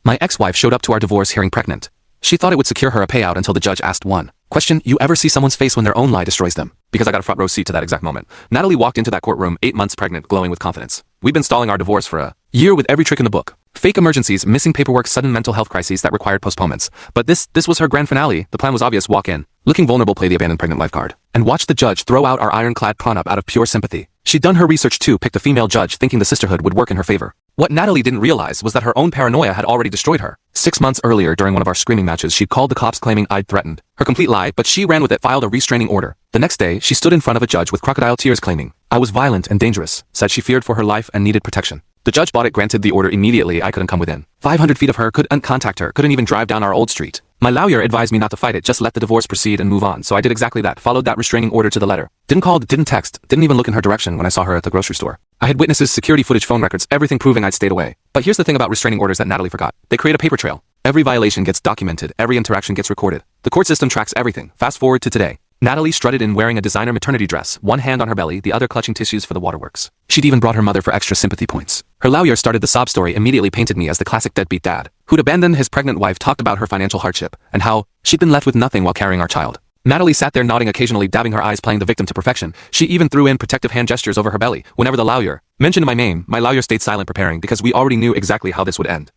My ex-wife showed up to our divorce hearing pregnant. She thought it would secure her a payout until the judge asked one question: you ever see someone's face when their own lie destroys them? Because I got a front row seat to that exact moment. Natalie walked into that courtroom 8 months pregnant, glowing with confidence. We've been stalling our divorce for a year with every trick in the book. Fake emergencies, missing paperwork, sudden mental health crises that required postponements. But this was her grand finale. The plan was obvious: walk in, looking vulnerable, play the abandoned pregnant lifeguard, and watch the judge throw out our ironclad prenup out of pure sympathy. She'd done her research too, picked a female judge thinking the sisterhood would work in her favor. What Natalie didn't realize was that her own paranoia had already destroyed her. 6 months earlier, during one of our screaming matches, she'd called the cops claiming I'd threatened. Her complete lie, but she ran with it, filed a restraining order. The next day, she stood in front of a judge with crocodile tears claiming I was violent and dangerous, said she feared for her life and needed protection. The judge bought it, granted the order immediately. I couldn't come within 500 feet of her, couldn't contact her, couldn't even drive down our old street. My lawyer advised me not to fight it, just let the divorce proceed and move on, so I did exactly that, followed that restraining order to the letter. Didn't call, didn't text, didn't even look in her direction when I saw her at the grocery store. I had witnesses, security footage, phone records, everything proving I'd stayed away. But here's the thing about restraining orders that Natalie forgot. They create a paper trail. Every violation gets documented, every interaction gets recorded. The court system tracks everything. Fast forward to today. Natalie strutted in wearing a designer maternity dress, one hand on her belly, the other clutching tissues for the waterworks. She'd even brought her mother for extra sympathy points. Her lawyer started the sob story, immediately painted me as the classic deadbeat dad, who'd abandoned his pregnant wife, talked about her financial hardship, and how she'd been left with nothing while carrying our child. Natalie sat there nodding, occasionally dabbing her eyes, playing the victim to perfection. She even threw in protective hand gestures over her belly. Whenever the lawyer mentioned my name, my lawyer stayed silent, preparing, because we already knew exactly how this would end.